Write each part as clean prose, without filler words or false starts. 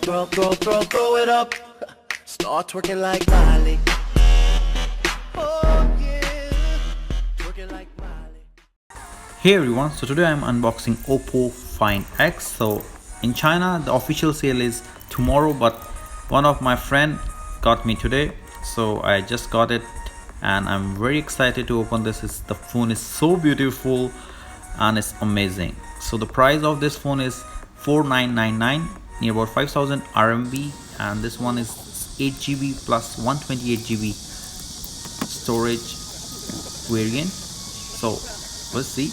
throw it up. Start twerking like Miley. Oh yeah, twerking like Miley. Hey everyone, so today I'm unboxing Oppo Find X. So in China the official sale is tomorrow, but one of my friend got me today, so I just got it and I'm very excited to open this. The phone is so beautiful and it's amazing. So the price of this phone is 4999, near about 5000 RMB, and this one is 8GB plus 128GB storage variant. So let's see.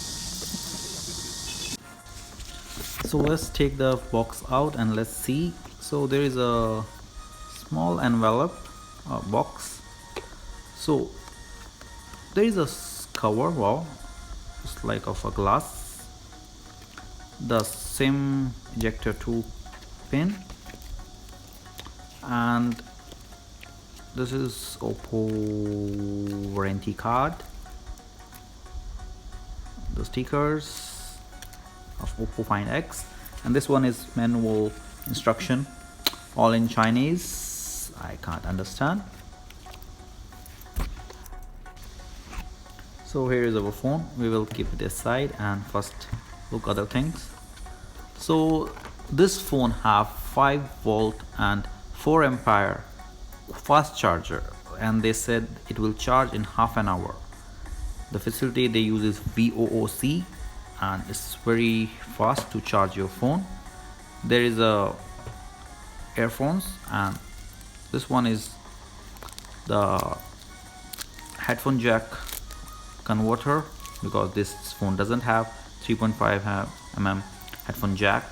So let's take the box out and let's see. So there is a small envelope box. So there is a cover, wow, it's like of a glass, the SIM ejector 2 pin, and this is Oppo warranty card, the stickers of Oppo Find X, and this one is manual instruction, all in Chinese. I can't understand. So here is our phone. We will keep it aside and first look other things. So this phone have 5V and 4A fast charger, and they said it will charge in half an hour. The facility they use is VOOC, and it's very fast to charge your phone. There is a earphones, and this one is the headphone jack converter, because this phone doesn't have 3.5mm headphone jack.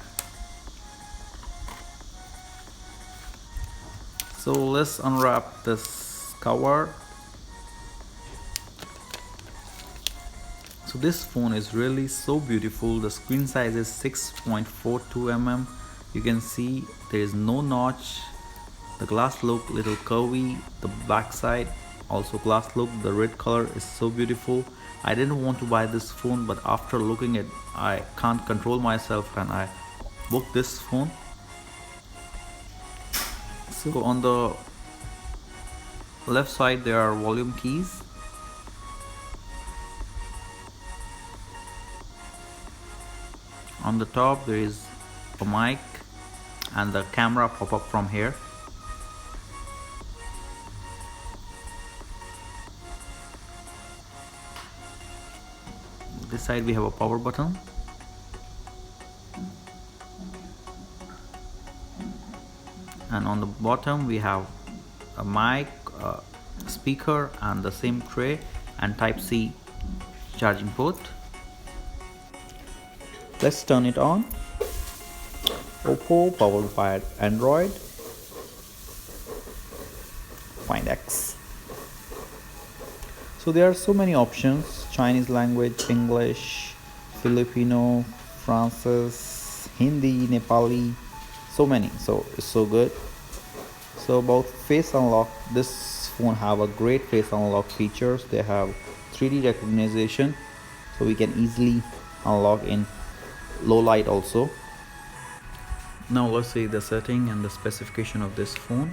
So let's unwrap this cover. So this phone is really so beautiful. The screen size is 6.42mm. You can see there is no notch. The glass look little curvy. The back side also glass look. The red color is so beautiful. I didn't want to buy this phone, but after looking at it, I can't control myself and I booked this phone. So on the left side there are volume keys. On the top there is a mic and the camera pop up from here. This side we have a power button, and on the bottom we have a mic, a speaker, and the same tray and Type-C charging port. Let's turn it on. Oppo, powered by Android. Find X. So there are so many options: Chinese language, English, Filipino, Francis, Hindi, Nepali, so many. So it's so good. So about face unlock, this phone have a great face unlock features. They have 3D recognition, so we can easily unlock in low light also. Now let's see the setting and the specification of this phone.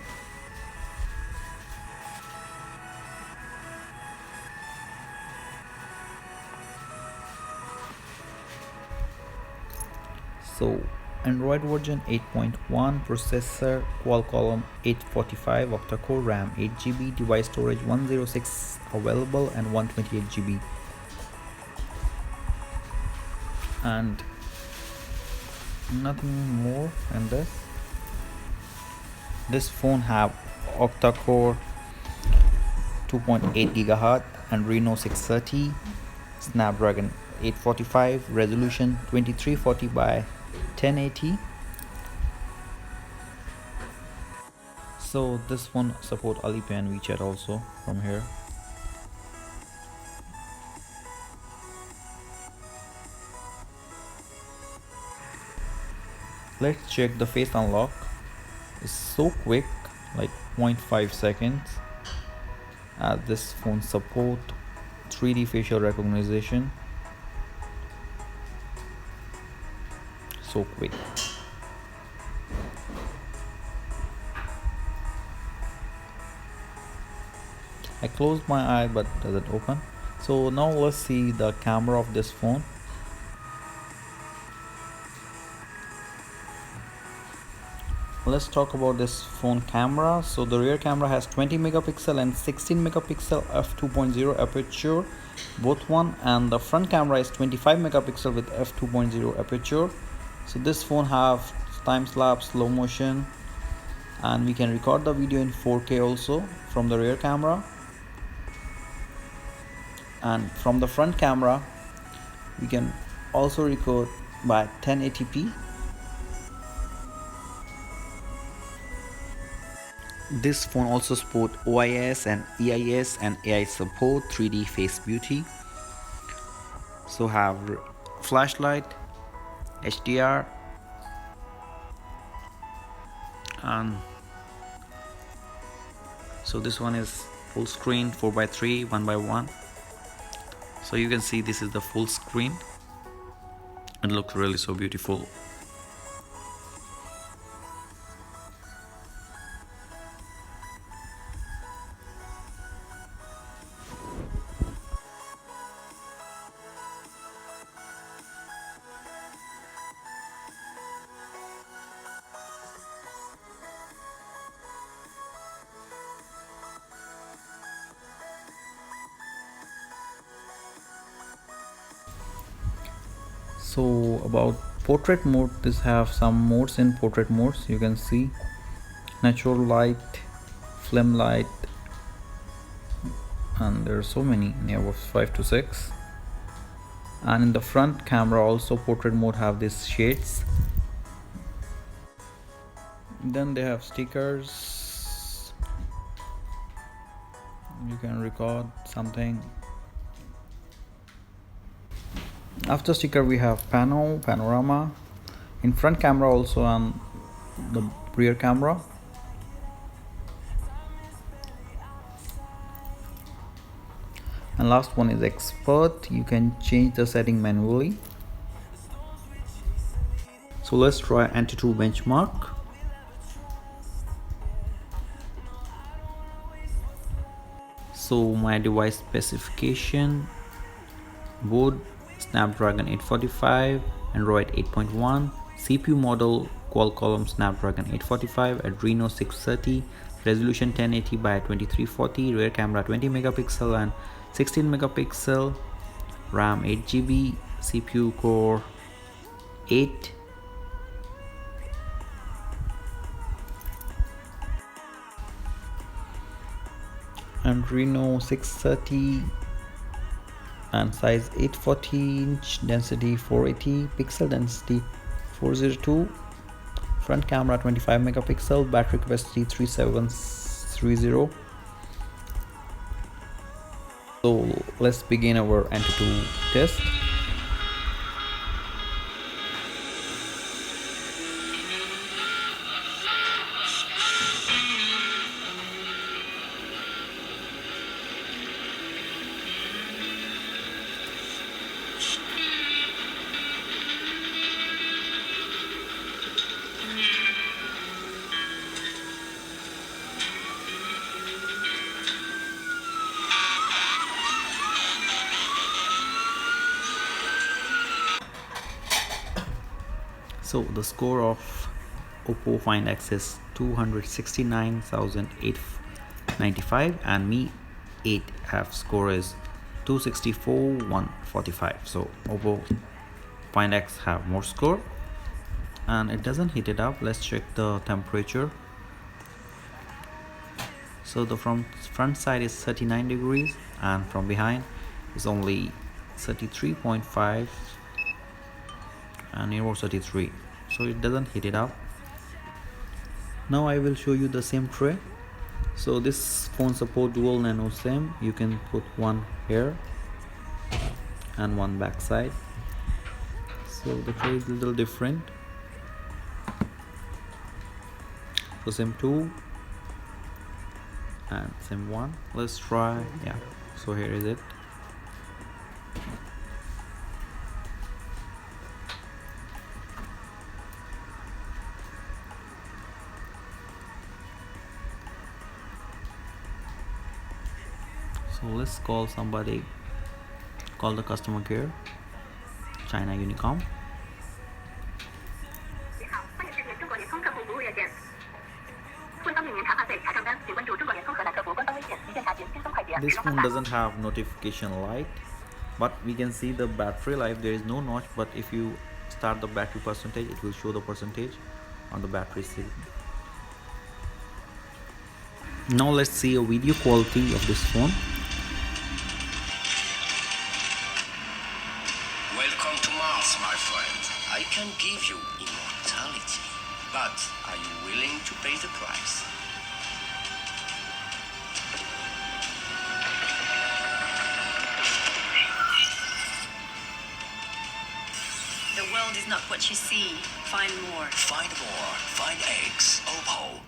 So Android version 8.1, processor Qualcomm 845, octa-core, RAM 8GB, device storage 106 available and 128GB. And nothing more than this. This phone have octa-core 2.8 GHz and Reno 630, Snapdragon 845, resolution 2340 by 1080. So this one support Alipay and WeChat also from here. Let's check the face unlock. It's so quick, like 0.5 seconds. This phone support 3D facial recognition. So quick. I closed my eye but doesn't open. So now let's see the camera of this phone. Let's talk about this phone camera. So the rear camera has 20 megapixel and 16 megapixel f2.0 aperture, both one, and the front camera is 25 megapixel with f2.0 aperture. So this phone have time lapse, slow motion, and we can record the video in 4K also from the rear camera. And from the front camera we can also record by 1080p. This phone also support OIS and EIS and AI support, 3D face beauty. So have flashlight, HDR, and so this one is full screen 4:3 1:1. So you can see this is the full screen. It looks really so beautiful. So about portrait mode, this have some modes in portrait modes. You can see natural light, film light, and there are so many, near 5 to 6. And in the front camera also portrait mode have these shades. Then they have stickers. You can record something. After sticker we have panorama in front camera also on the rear camera. And last one is expert. You can change the setting manually. So let's try Antutu benchmark. So my device specification: board Snapdragon 845, Android 8.1, CPU model Qualcomm Snapdragon 845, Adreno 630, resolution 1080 by 2340, rear camera 20 megapixel and 16 megapixel, RAM 8GB, CPU core 8, Adreno 630, and size 840 inch, density 480, pixel density 402, front camera 25 megapixel, battery capacity 3730. So let's begin our Antutu test. So the score of Oppo Find X is 269,895 and Mi 8F score is 264,145. So Oppo Find X have more score and it doesn't heat it up. Let's check the temperature. So the front side is 39 degrees and from behind is only 33.5 and near 33, so it doesn't heat it up. Now I will show you the SIM tray. So this phone support dual nano SIM. You can put one here and one back side. So the tray is a little different. So SIM 2 and SIM 1. Let's try. Yeah, so here is it. So let's call somebody, call the customer care, China Unicom. 你好，欢迎致电中国联通客服服务热线。为方便您查看费查账单，请关注中国联通河南客服官方微信，一键查询，轻松快捷。使 This 用 phone 方法。 doesn't have notification light, but we can see the battery life. There is no notch, but if you start the battery percentage, it will show the percentage on the battery state. Now let's see a video quality of this phone. Welcome to Mars, my friend. I can give you immortality, but are you willing to pay the price? The world is not what you see. Find more. Find more. Find eggs. Oppo.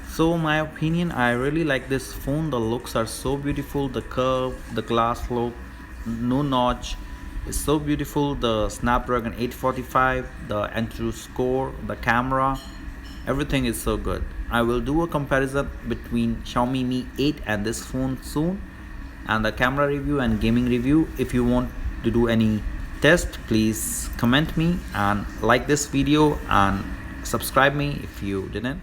So my opinion, I really like this phone. The looks are so beautiful. The curve, the glass look, no notch is so beautiful. The Snapdragon 845, the Antutu score, the camera, everything is so good. I will do a comparison between Xiaomi Mi 8 and this phone soon, and the camera review and gaming review. If you want to do any test, please comment me and like this video and subscribe me if you didn't.